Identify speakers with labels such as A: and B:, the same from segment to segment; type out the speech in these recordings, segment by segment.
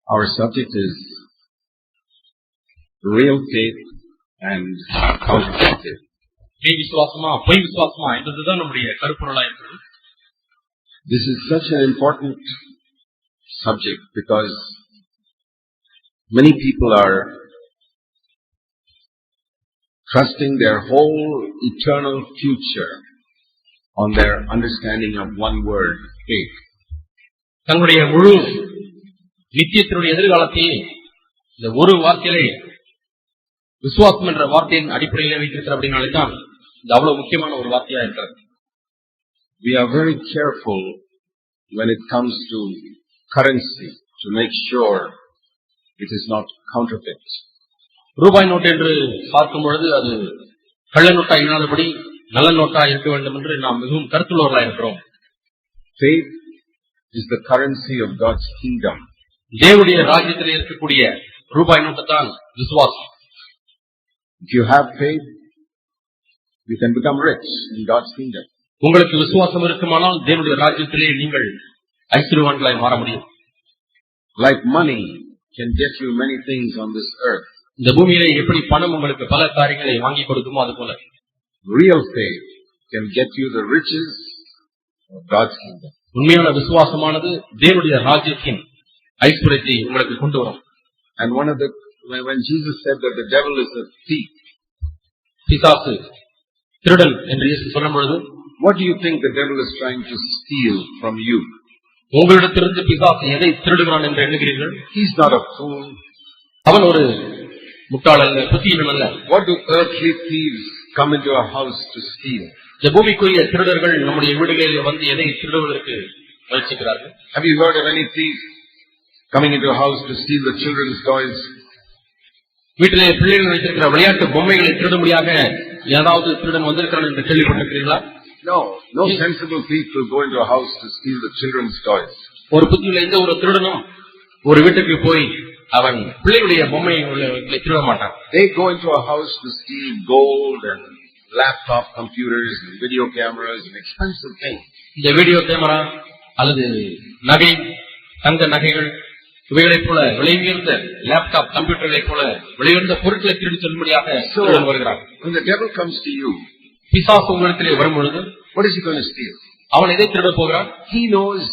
A: Our subject is real faith and counterfeit faith. This is such an important subject because many people are trusting their whole eternal future on their understanding of one word, faith.
B: தங்களுடைய முழு நித்தியத்தினுடைய எதிர்காலத்தையே இந்த ஒரு வார்த்தையிலே விசுவாசம் என்ற வார்த்தையின் அடிப்படையிலே வைத்திருக்கிற அப்படின்னாலே தான் இது அவ்வளவு முக்கியமான ஒரு வார்த்தையா இருக்கிறது.
A: We are very careful when it comes to currency to make sure it is not counterfeit.
B: ரூபாய் நோட்டு என்று பார்க்கும் பொழுது அது கள்ள நோட்டா இல்லாதபடி நல்ல நோட்டா இருக்க வேண்டும் என்று நாம் மிகவும் கருத்துள்ளவர்களாக இருக்கிறோம்.
A: Faith is the currency of God's kingdom.
B: தேவனுடைய ராஜ்யத்தில் இருக்கக்கூடிய ரூபாய் நோட்டு தான் விசுவாசம்.
A: If you have faith, you can become rich in God's kingdom.
B: உங்களுக்கு விசுவாசம் இருக்குமானால் தேவனுடைய ராஜ்யத்திலே நீங்கள் ஐஸ்வர்யவான்களாய் மாற முடியும்.
A: Like money can get you many things on this earth.
B: இந்த பூமியிலே எப்படி பணம் உங்களுக்கு பல காரியங்களை வாங்கி கொடுக்குமோ அது போல
A: real faith can get you the riches of God's kingdom.
B: உண்மையான விசுவாசமானது தேவனுடைய ராஜ்யத்தின் ஐஸ்வர்யத்தை உங்களுக்கு கொண்டு வரும்.
A: And when Jesus said that the devil is a thief,
B: பிசாசு திருடன் என்று இயேசு சொல்லும் பொழுது,
A: what do you think the devil is trying to steal from you?
B: உங்களிடத்திலிருந்து பிசாசு எதை திருடுகிறான் என்று எண்ணுகிறீர்கள்?
A: He is not a fool.
B: அவன் ஒரு முட்டாள் அல்ல, புத்தியீனம் அல்ல.
A: What do earthly thieves come into a house to steal?
B: இந்த பூமிக்குரிய திருடர்கள் நம்முடைய வீடுகளில் வந்து எதை திருடுவதற்கு முயற்சிக்கிறார்கள்?
A: Have you heard of any thief coming into a house to steal the children's toys?
B: வீட்டிலே பிள்ளைகள் வைத்திருக்கிற விளையாட்டு பொம்மைகளை திருடும்படியாக ஏதாவது திருடன் வந்திருக்கிறான் என்று கேள்விப்பட்டிருக்கிறீர்களா?
A: No sensible thief will go into a house to steal the children's toys.
B: ஒரு புத்தியுள்ள எந்த ஒரு திருடனும் ஒரு வீட்டுக்கு போய் அவன் பிள்ளைகளுடைய பொம்மைகளை திருட மாட்டான்.
A: They go into a house to steal gold and laptop computers and video cameras and expensive things.
B: இந்த வீடியோ கேமரா அல்லது நகை, தங்க நகைகள் இவைகளைப் போல விலை உயர்ந்த லேப்டாப் கம்ப்யூட்டர்களைப் போல விலையுயர்ந்த பொருட்களை திருடி செல்லும்படியாக வருகிறான்.
A: When the devil comes to you,
B: பிசாசு உங்களிடத்திலே வரும் பொழுது
A: what is he going to steal?
B: அவன் எதை திருட போகிறான்?
A: He knows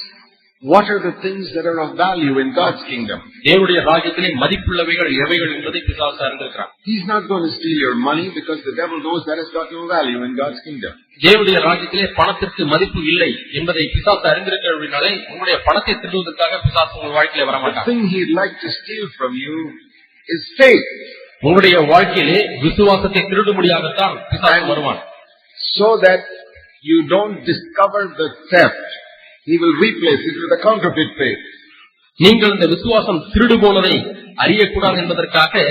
A: what are the things that are of value in God's kingdom.
B: தேவனுடைய ராஜ்யத்திலே மதிப்புள்ளவைகள் எவைகள் என்பதை பிசாசு அறிந்திருக்கிறான்.
A: He's not going to steal your money because the devil knows that has got no value in God's kingdom.
B: தேவனுடைய ராஜ்யத்திலே பணத்திற்கு மதிப்பு இல்லை என்பதை பிசாசு அறிந்திருக்கிறபடினாலே உங்களுடைய பணத்தை திருடுவதற்காக பிசாசு உங்கள் வாழ்க்கையிலே வர மாட்டான்.
A: The thing he'd like to steal from you is faith.
B: உங்களுடைய வாழ்க்கையிலே விசுவாசத்தை திருடும்படியாகத்தான் பிசாசு வருவான்.
A: So that you don't discover the theft, he will replace it with a counterfeit faith.
B: நீங்கள் இந்த விசுவாசம் திருடு போனதை அறியக்கூடாது என்பதற்காக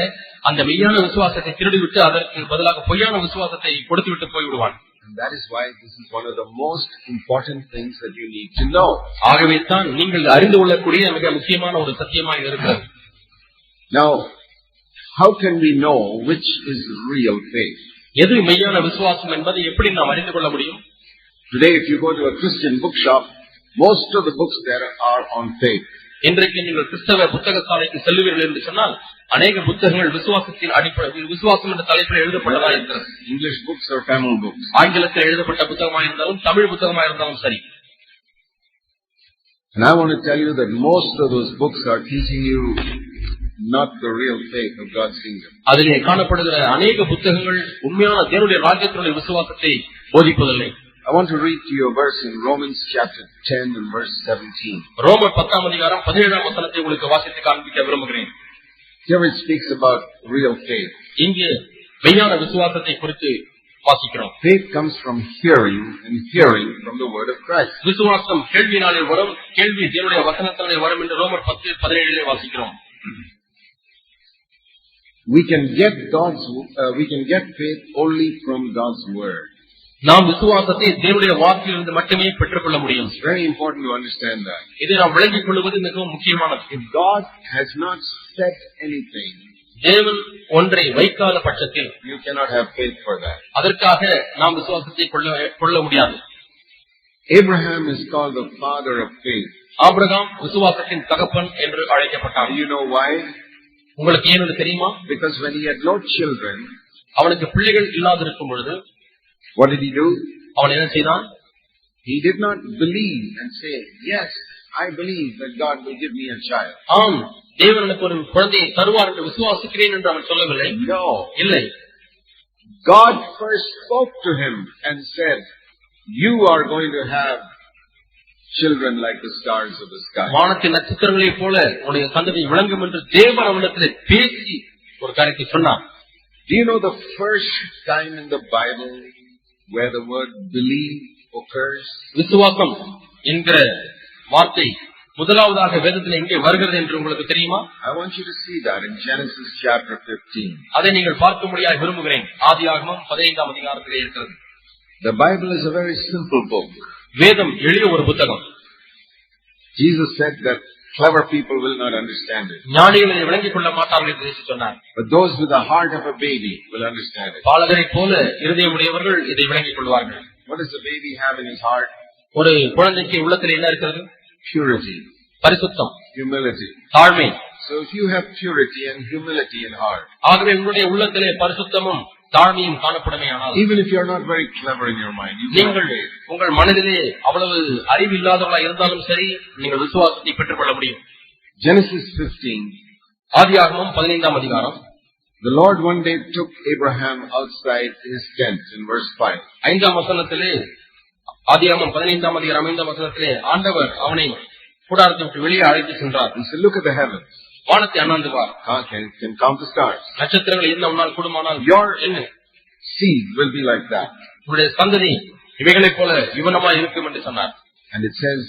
B: அந்த மெய்யான விசுவாசத்தை திருடிவிட்டு அதற்கு பதிலாக பொய்யான விசுவாசத்தை கொடுத்துவிட்டு போய்விடுவான்.
A: And that is why this is one of the most important things that you need to know.
B: ஆகவே தான் நீங்கள் அறிந்து கொள்ளக்கூடிய மிக முக்கியமான ஒரு சத்தியமாக இருக்கிறது.
A: Now, how can we know which is real faith?
B: எது மெய்யான விசுவாசம் என்பதை எப்படி நாம் அறிந்து கொள்ள முடியும்?
A: Today, if you go to a Christian bookshop, most of the books there are on faith.
B: இன்றைக்கு நீங்கள் கிறிஸ்தவ புத்தக சாலைக்கு செல்லுவீர்கள் என்று சொன்னால் அநேக புத்தகங்கள் விசுவாசத்தின் அடிப்படை விசுவாசம் என்ற தலைப்பில் எழுதப்பட்டதாக இருக்கிறது.
A: English books or Tamil books.
B: ஆங்கிலத்தில் எழுதப்பட்ட புத்தகமாக இருந்தாலும் தமிழ் புத்தகமாக இருந்தாலும் சரி.
A: And I want to tell you that most of those books are teaching you not the real faith of God's kingdom.
B: அதிலே காணப்படுகிற அநேக புத்தகங்கள் உண்மையான தேவனுடைய ராஜ்யத்தினுடைய விசுவாசத்தை போதிப்பதில்லை.
A: I want to read to you a verse in Romans chapter 10 and verse 17.
B: ரோமர் 10ஆம் அதிகாரம் 17ஆம் வசனத்தை உங்களுக்கு வாசித்து காண்பிக்க விரும்புகிறேன்.
A: Here it speaks about real faith.
B: இங்கே மெய்யான விசுவாசத்தை குறித்து வாசிக்கிறோம்.
A: Faith comes from hearing and hearing from the word of Christ.
B: விசுவாசம் கேள்வியினாலே வரும், கேள்வி தேவனுடைய வசனத்தினாலே வரும் என்று ரோமர் 10:17 வாசிக்கிறோம்.
A: We can get faith only from God's word.
B: நாம் விசுவாசத்தை தேவனுடைய வார்த்தையிலிருந்து மட்டுமே பெற்றுக்கொள்ள முடியும்.
A: It's very important to understand that.
B: இதை நாம் விளங்கிக் கொள்வது மிகவும் முக்கியமானது.
A: If God has not said anything,
B: தேவன் ஒன்றை வைக்காத பட்சத்தில்
A: you cannot have faith for that.
B: அதற்காக நாம் விசுவாசத்தை கொள்ள முடியாது.
A: Abraham is called the father of faith.
B: Abraham விசுவாசத்தின் தகப்பன் என்று அழைக்கப்பட்டான்.
A: Do you know why?
B: உங்களுக்கு ஏன் தெரியுமா?
A: Because when he had no children,
B: அவனுக்கு பிள்ளைகள் இல்லாதிருக்கும் பொழுது
A: what did he do?
B: அவன் என்ன செய்தான்?
A: He did not believe and say, yes, I believe that God will give me a child.
B: ஆம், தேவன் எனக்கு ஒரு குழந்தையை தருவார் என்று விசுவாசிக்கிறேன் என்று அவன் சொல்லவில்லை.
A: No.
B: இல்லை.
A: God first spoke to him and said, you are going to have children like the stars of the sky.
B: வானத்தின் நட்சத்திரங்களைப் போல உன்னுடைய சந்ததி விளங்கும் என்று தேவன் அவனிடத்தில் பேசி ஒரு காரியத்தை சொன்னார்.
A: Do you know the first time in the Bible where the word believe occurs?
B: விசுவாசம் என்கிற வார்த்தை முதலாவதாக வேதத்தில் எங்கே வருகிறது என்று உங்களுக்கு தெரியுமா?
A: I want you to see that in Genesis chapter 15.
B: அதை நீங்கள் பார்க்கும்படியாக விரும்புகிறேன். ஆதியாகமம் 15ஆம் அதிகாரத்திலே இருக்கிறது.
A: The Bible is a very simple book.
B: வேதம் எளிய ஒரு புத்தகம்.
A: Jesus said that clever people will not understand it.
B: ஞானிகள் இதை விளங்கிக் கொள்ள மாட்டார்கள் என்று இயேசு சொன்னார்.
A: But those with the heart of a baby will understand it.
B: பாலகரைப் போல இருதயமுடையவர்கள் இதை விளங்கிக் கொள்வார்கள்.
A: What does the baby have in his heart?
B: ஒரு குழந்தைக்கு உள்ளத்தில் என்ன இருக்கிறது?
A: Purity.
B: பரிசுத்தம்.
A: Humility.
B: தாழ்மை.
A: So if you have purity and humility in heart,
B: ஆகவே உங்களுடைய உள்ளத்திலே பரிசுத்தமும் தாழ்மையும் காணப்படுமேயானால்,
A: even if you are not very clever in your mind,
B: நீங்கள் உங்கள் மனதிலே அவ்வளவு அறிவு இல்லாதவர்களாக இருந்தாலும் சரி, நீங்கள் விசுவாசத்தை பெற்றுக் கொள்ள முடியும்.
A: Genesis 15.
B: ஆதியாகமம் 15ஆம் அதிகாரம்.
A: The Lord one day took Abraham outside his tent in verse 5.
B: 5ஆம் வசனத்திலே, ஆதியாகமம் 15ஆம் அதிகாரம் 5ஆம் வசனத்திலே ஆண்டவர் அவனை கூடாரத்தை விட்டு வெளியே அழைத்து சென்றார்.
A: He said, look at the heavens.
B: வானத்தை அண்ணாந்து பார்.
A: Can count the stars.
B: நட்சத்திரங்கள் என்ன உன்னால் கூடுமானால்
A: Your seed will be like that.
B: உன்னுடைய சந்ததி இவைகளைப் போல விவனமாய் இருக்கும் என்று சொன்னார்.
A: And it says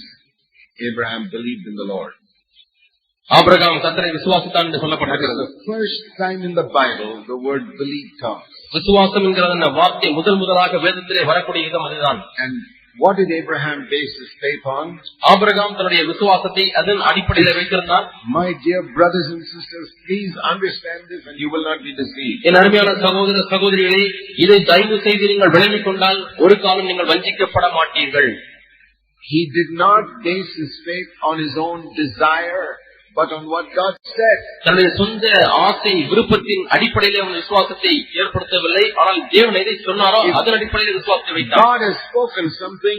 A: Abraham believed in the Lord.
B: Abraham கர்த்தரை விசுவாசித்தான் என்று சொல்லப்பட்டிருக்கிறது.
A: The first time in the Bible the word believe comes.
B: விசுவாசம் என்கிற அந்த வார்த்தை முதலாக வேதத்திலே வரக்கூடிய விதம் அதுதான்.
A: And what did Abraham base his faith on?
B: Abraham தன்னுடைய விசுவாசத்தை அதன் அடிப்படையில் வைத்திருந்தார்.
A: My dear brothers and sisters, please understand this and you will not be deceived.
B: என் அருமையான சகோதர சகோதரிகளே, இதை தயவு செய்து நீங்கள் விளங்கிக் கொண்டால் ஒரு காலம் நீங்கள் வஞ்சிக்கப்பட மாட்டீர்கள்.
A: He did not base his faith on his own desire, but on what God said.
B: தன்னுடைய சொந்த ஆசை விருப்பத்தின் அடிப்படையில் அவன் விசுவாசத்தை ஏற்படுத்தவில்லை. ஆனால் தேவன் எதை சொன்னாரோ அதன் அடிப்படையில் விசுவாசத்தை வைத்தார்.
A: God has spoken something,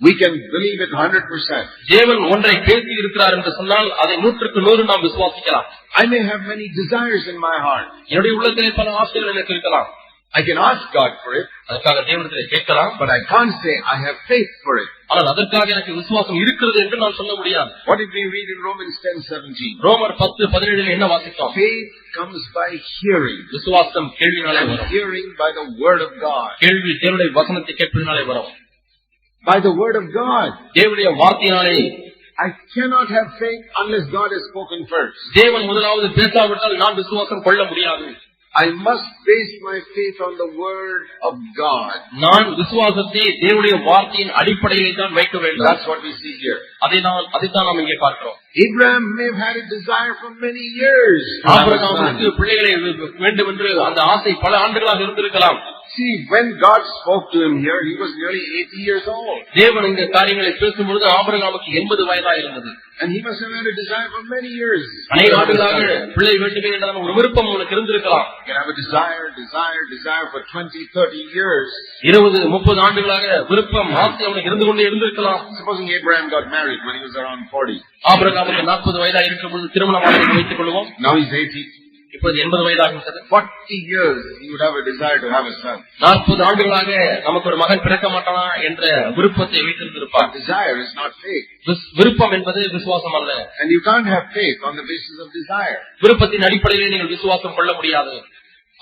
A: we can believe it 100%.
B: தேவன் ஒன்றை பேசி இருக்கிறார் என்று சொன்னால் அதை 100% நாம் விசுவாசிக்கலாம்.
A: I may have many desires in my heart.
B: என்னுடைய உள்ளத்திலே பல ஆசைகள் எனக்கு இருக்கலாம்.
A: I can ask God for it,
B: அதற்காக தேவனிடத்திலே கேட்கலாம்.
A: but I can't say I have faith for it.
B: ஆனால் அதற்காக எனக்கு விசுவாசம் இருக்கிறது என்று நான் சொல்ல முடியாது.
A: What did we read in Romans 10:17?
B: ரோமர் 10:17 என்ன வாசித்தோம்?
A: Faith comes by hearing.
B: விசுவாசம் கேள்வினாலே வரும்.
A: Hearing by the word of God.
B: கேள்வி தேவனுடைய வசனத்தை கேட்பதினாலே வரும்.
A: By the word of God.
B: தேவனுடைய வார்த்தையினாலே.
A: I cannot have faith unless God has spoken first.
B: தேவன் முதலாவது பேசாவிட்டால் நான் விசுவாசம் கொள்ள முடியாது.
A: I must base my faith on the word of God.
B: நான் விசுவாசத்தை தேவனுடைய வார்த்தையின் அடிப்படையில் தான் வைக்க வேண்டும்.
A: That's what we see here.
B: அதைத்தான் நாம் இங்கே பார்க்கிறோம்.
A: Abraham may have had a desire for many years.
B: ஆபிரகாமுக்கு பிள்ளைகளை வேண்டும் என்று அந்த ஆசை பல ஆண்டுகளாக இருந்திருக்கலாம்.
A: See, when God spoke to him here, he was nearly 80 years old.
B: தேவன் இந்த காரியங்களை பேசும்பொழுது ஆபிரகாமுக்கு 80 வயதாக இருந்தது.
A: And he must have had a desire for many years.
B: அநேக ஆண்டுகளாக பிள்ளை வேண்டுமே என்ற ஒரு விருப்பம் அவனுக்கு இருந்திருக்கலாம்.
A: You can have a desire for 20-30 years.
B: 20-30 ஆண்டுகளாக விருப்பம் ஆசை அவனுக்கு இருந்து கொண்டே இருந்திருக்கலாம்.
A: Supposing Abraham got married when he was around 40.
B: ஆபிரகாமுக்கு 40 வயதாக இருக்கும்போது திருமணமாக வைத்துக் கொள்வோம்.
A: Now he's 80.
B: இப்போது 80 வயதாகிவிட்டது.
A: 40 years he would have a desire to have a son.
B: 40 ஆண்டுகளாக நமக்கு ஒரு மகன் பிறக்க மாட்டானா என்ற விருப்பத்தை வைத்திருந்திருப்பார்.
A: Desire is not faith.
B: விருப்பம் என்பது விசுவாசம் அல்ல.
A: And you can't have faith on the basis of desire.
B: விருப்பத்தின் அடிப்படையிலே நீங்கள் விசுவாசம் கொள்ள முடியாது.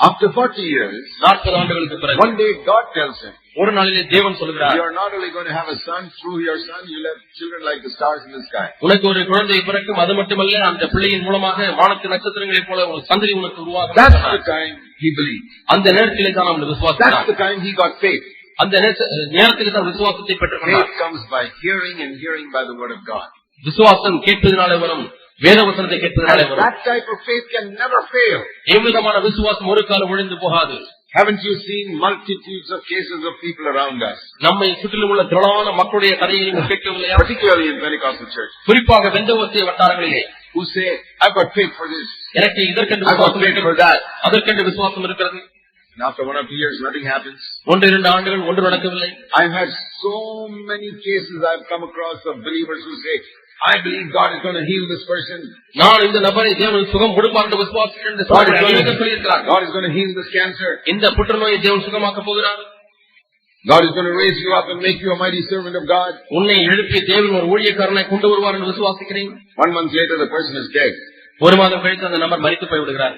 A: After 40 years,
B: 40 ஆண்டுகளுக்கு பிறகு,
A: one day God tells him,
B: ஒரு நாளிலே தேவன் சொல்கிறார்,
A: you are not only going to have a son, through your son you'll have children like the stars in the sky.
B: உனக்கு ஒரு குழந்தை பிறக்கும், அது மட்டுமல்ல அந்த பிள்ளையின் மூலமாக வானத்து நட்சத்திரங்களைப் போல ஒரு சந்ததி உனக்கு உருவாகும்.
A: That's the time he believed.
B: அந்த நேரத்திலே தான் அவன் விசுவாசித்தார்.
A: That's the time he got faith.
B: அந்த நேரத்திலே தான் விசுவாசத்தை பெற்றுக்கொண்டார்.
A: Faith comes by hearing and hearing by the word of God.
B: விசுவாசம் கேட்பதினாலே வரும், வேதவசனத்தை கேட்பதினாலே வரும்.
A: That type of faith can never fail.
B: எவ்விதமான விசுவாசம் ஒரு காலம் ஒழிந்து போகாது.
A: Haven't you seen multitudes of cases of people around us?
B: நம்மை சுற்றிலும் உள்ள திரளான மக்களுடைய கதையை நீங்கள் கேட்கவில்லையா?
A: Particularly in Pentecostal church.
B: குறிப்பாக Pentecost வட்டாரங்களிலே
A: who say, I've got faith for this.
B: எனக்கு இதற்கென்று
A: I've got faith for that.
B: அதற்கென்று விசுவாசம் இருக்கிறது.
A: And after 1 or 2 years, nothing happens.
B: 1-2 ஆண்டுகள் ஒன்று நடக்கவில்லை.
A: I've had so many cases I've come across of believers who say, I believe God is going to heal this person.
B: நான் இந்த நபரை தேவன் சுகம் கொடுப்பார் என்று விசுவாசிக்கிறேன் என்று சொல்லியிருக்கிறார்.
A: God is going to heal this cancer.
B: இந்த புற்றுநோயை தேவன் சுகமாக்க போகிறார்.
A: God is going to raise you up and make you a mighty servant of God.
B: உன்னை எழுப்பி தேவன் ஒரு ஊழியக்காரனை கொண்டு வருவார் என்று விசுவாசிக்கிறேன்.
A: 1 month later the person is dead.
B: ஒரு மாதம் கழித்து அந்த நபர் மரித்து போய் விடுகிறார்.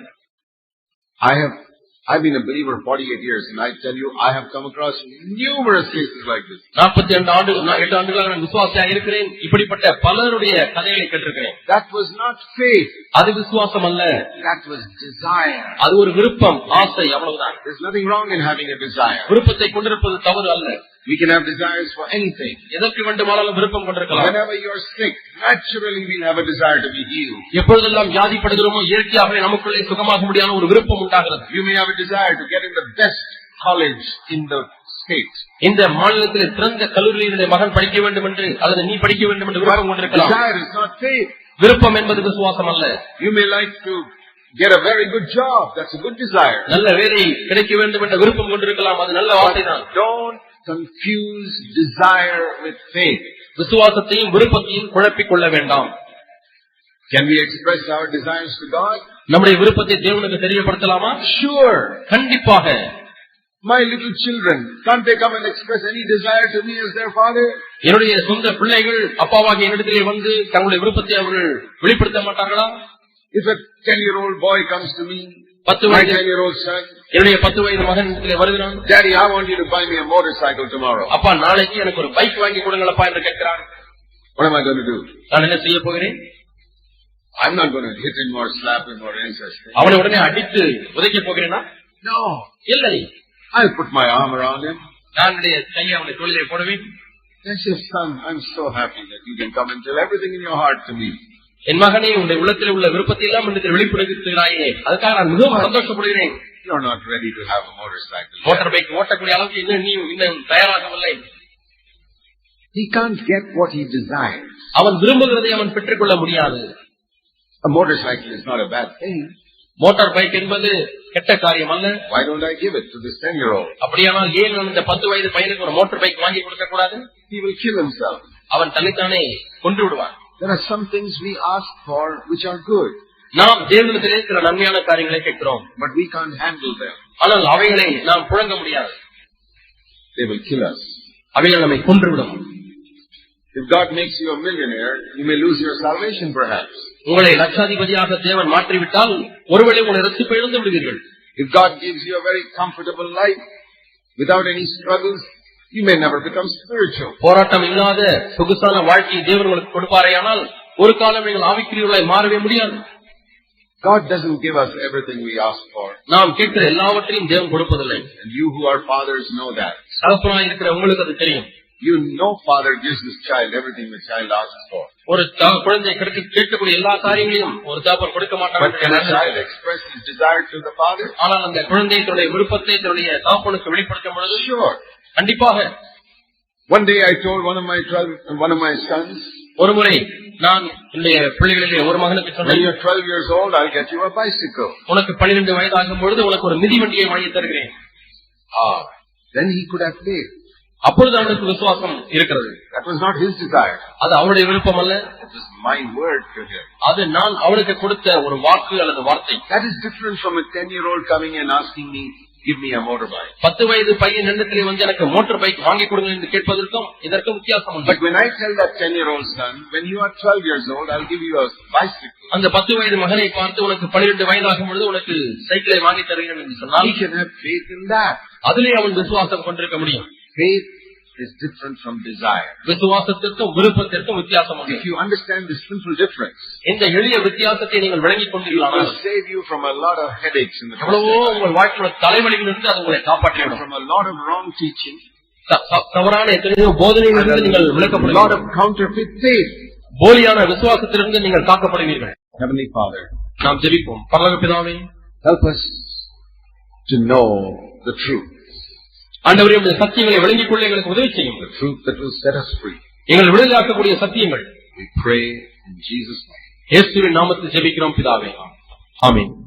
A: I've been a believer 48 years and I tell you, I have come across numerous cases like this.
B: 48 ஆண்டுகளாக நான் விசுவாசியாக இருக்கிறேன். இப்படிப்பட்ட பலருடைய கதைகளை கேட்டிருக்கிறேன்.
A: That was not faith.
B: அது விசுவாசம் அல்ல.
A: That was desire.
B: அது ஒரு விருப்பம், ஆசை, அவ்வளவுதான்.
A: There's nothing wrong in having a desire.
B: விருப்பத்தை கொண்டிருப்பது தவறு அல்ல.
A: We can have desires for anything.
B: எதற்கு வேண்டுமானாலும் விருப்பம் கொண்டிருக்கலாம்.
A: Whenever you are sick, naturally we'll have a desire to be healed.
B: எப்பொழுதெல்லாம் வியாதிப்படுகிறோமோ இயற்கையாகவே நமக்குள்ளே சுகமாக முடியாத ஒரு விருப்பம் உண்டாகிறது.
A: You may have a desire to get in the best college in the state.
B: இந்த மாநிலத்திலே சிறந்த கல்லூரியிலே மகன் படிக்க வேண்டும் என்று அல்லது நீ படிக்க வேண்டும் என்று விருப்பம் கொண்டிருக்கலாம்.
A: Desire is not faith.
B: விருப்பம் என்பது விசுவாசம் அல்ல.
A: You may like to get a very good job. That's a good desire.
B: நல்ல வேலை கிடைக்க வேண்டும் என்ற விருப்பம் கொண்டிருக்கலாம். அது நல்ல வார்த்தைதான்.
A: Don't confuse desire with faith.
B: விசுவாசத்தையும் விருப்பத்தையும் குழப்பிக் கொள்ள வேண்டாம்.
A: Can we express our desires to God?
B: நம்முடைய விருப்பத்தை தேவனுக்கு தெரியப்படுத்தலாமா?
A: Sure.
B: கண்டிப்பாக.
A: My little children, can't they come and express any desire to me as their father?
B: என்னுடைய சொந்த பிள்ளைகள் அப்பாவாகிய என்னிடத்திலே வந்து தங்களுடைய விருப்பத்தை அவர்கள் வெளிப்படுத்த மாட்டார்களா?
A: If a 10-year-old boy comes to me,
B: 10
A: my 10-year-old son,
B: என்னுடைய 10 வயது மகன் வருகிறான்.
A: Daddy, I want you to buy me a motorcycle tomorrow.
B: அப்பா, நாளைக்கு எனக்கு ஒரு பைக் வாங்கி கொடுங்களப்பா என்று கேட்கிறான்.
A: What am I going to do?
B: நான் என்ன செய்ய போகிறேன்?
A: I'm not going to hit him or slap him or any such thing.
B: அவனை உடனே அடித்து உதைக்க போகிறேனா?
A: No.
B: இல்லை.
A: I'll put my arm around him.
B: நான் என்னுடைய கையை அவனுடைய தோளிலே போடுவேன்.
A: Yes, son, I'm so happy that you can come and tell everything in your heart to me.
B: என் மகனே, உன்னுடைய உள்ளத்தில் உள்ள விருப்பத்தை எல்லாம் என்னிடத்தில் வெளிப்படுத்துகிறாயே, அதுக்காக நான் மிகவும் சந்தோஷப்படுகிறேன்.
A: You're not ready to have a motorcycle.
B: Motor bike ஓட்டக்கூடிய அளவுக்கு இன்னும் தயாராகவில்லை.
A: He can't get what he desires.
B: அவன் விரும்புகிறதை அவன் பெற்றுக் கொள்ள முடியாது.
A: A motorcycle is not a bad thing.
B: Motor bike என்பது கெட்ட காரியம் அல்ல.
A: Why don't I give it to this 10-year-old?
B: அப்படியானால் ஏன் நான் இந்த 10 வயது பையனுக்கு ஒரு மோட்டார் பைக் வாங்கி கொடுக்க கூடாது?
A: He will kill himself.
B: அவன் தன்னைத்தானே கொன்று விடுவான்.
A: There are some things we ask for which are good.
B: நாம் தேவனிடத்திலே சில நன்மையான காரியங்களை கேட்கிறோம்.
A: But we can't handle them.
B: ஆனால் அவைகளை நாம் புழங்க முடியாது.
A: They will kill us.
B: அவைகள் நம்மை கொன்றுவிடும்.
A: If God makes you a millionaire, you may lose your salvation perhaps.
B: உங்களை லட்சாதிபதியாக தேவன் மாற்றிவிட்டால் ஒருவேளை உங்களை ரட்சிப்பை இழந்து விடுவீர்கள்.
A: If God gives you a very comfortable life without any struggles, you may never become spiritual.
B: போராட்டம் இல்லாத சொகுசான வாழ்க்கையை தேவன் உங்களுக்கு கொடுப்பாரேயானால் ஒரு காலம் நீங்கள் ஆவிக்குரியவர்களாய் மாறவே முடியாது.
A: God doesn't give us everything we ask for.
B: நாம் கேட்கிற எல்லாவற்றையும் தேவன் கொடுப்பதில்லை.
A: And you who are fathers know that.
B: தகப்பனாய் இருக்கிற உங்களுக்கு அது தெரியும்.
A: You know father gives his child everything the child asks for.
B: ஒரு குழந்தை கேட்கக்கூடிய எல்லா காரியங்களையும் ஒரு தகப்பன் கொடுக்க மாட்டார்.
A: But can a child express his desire to the father?
B: ஆனால் அந்த குழந்தை தன்னுடைய விருப்பத்தை தன்னுடைய தகப்பனுக்கு வெளிப்படுத்தும் பொழுது
A: Sure.
B: கண்டிப்பாக.
A: One day I told one of my sons,
B: ஒருமுறை நான் என்னுடைய பிள்ளைகளிலே ஒரு மகனுக்கு சொன்னேன்,
A: when you're 12 years old, I'll get you a bicycle.
B: உனக்கு 12 வயதாகும் பொழுது உனக்கு ஒரு மிதிவண்டியை வாங்கி தருகிறேன்.
A: Then he could have faith.
B: அப்பொழுது அவனுக்கு விசுவாசம் இருக்கிறது.
A: That was not his desire.
B: அது அவனுடைய விருப்பம் அல்ல.
A: It was my word to him.
B: அது நான் அவனுக்கு கொடுத்த ஒரு வாக்கு அல்லது வார்த்தை.
A: That is different from a 10-year-old coming and asking me, give me a motorbike.
B: 10 வயது பையன் என்னிடத்திலே வந்து எனக்கு மோட்டார் பைக் வாங்கி கொடுங்க என்று கேட்பதற்கும் இதற்கும் வித்தியாசம் உண்டு.
A: But when I tell that 10-year-old son, when you are 12 years old, I'll give you a bicycle.
B: அந்த 10 வயது மகனை பார்த்து உனக்கு 12 வயதாகும் பொழுது உனக்கு சைக்கிளை வாங்கி தருகிறேன் என்று சொன்னால்
A: He can have faith in that.
B: அதிலே அவன் விசுவாசம் கொண்டிருக்க முடியும்.
A: Faith is different from desire.
B: விசுவாசத்திற்கும் விருப்பத்திற்கும் வித்தியாசம் உண்டு.
A: If you understand this simple difference,
B: இந்த எளிய வித்தியாசத்தை நீங்கள் விளங்கிக்
A: it
B: கொண்டீர்களானால்
A: will save you from a lot of headaches in the
B: எவ்வளவோ உங்கள் வாழ்க்கையோட தலைவலிகளிலிருந்து அது உங்களை காப்பாற்றிவிடும்.
A: from a lot of wrong teaching,
B: தவறான எத்தனையோ போதனைகளிலிருந்து நீங்கள்
A: a
B: விளக்கப்படுவீர்கள்.
A: lot of counterfeit faith.
B: போலியான விசுவாசத்திலிருந்து நீங்கள் காக்கப்படுவீர்கள்.
A: Heavenly Father,
B: நாம் ஜெபிப்போம். பரலோக பிதாவே,
A: help us to know the truth.
B: ஆண்டவரே உம்முடைய சத்தியங்களை விளங்கிக் கொள்ள எங்களுக்கு உதவி செய்யும்.
A: The truth that will set us free.
B: எங்களை விடுதலையாக்கக்கூடிய சத்தியங்கள்.
A: We pray in Jesus' name.
B: இயேசுவின் நாமத்தில் ஜெபிக்கிறோம் பிதாவே. ஆமென்.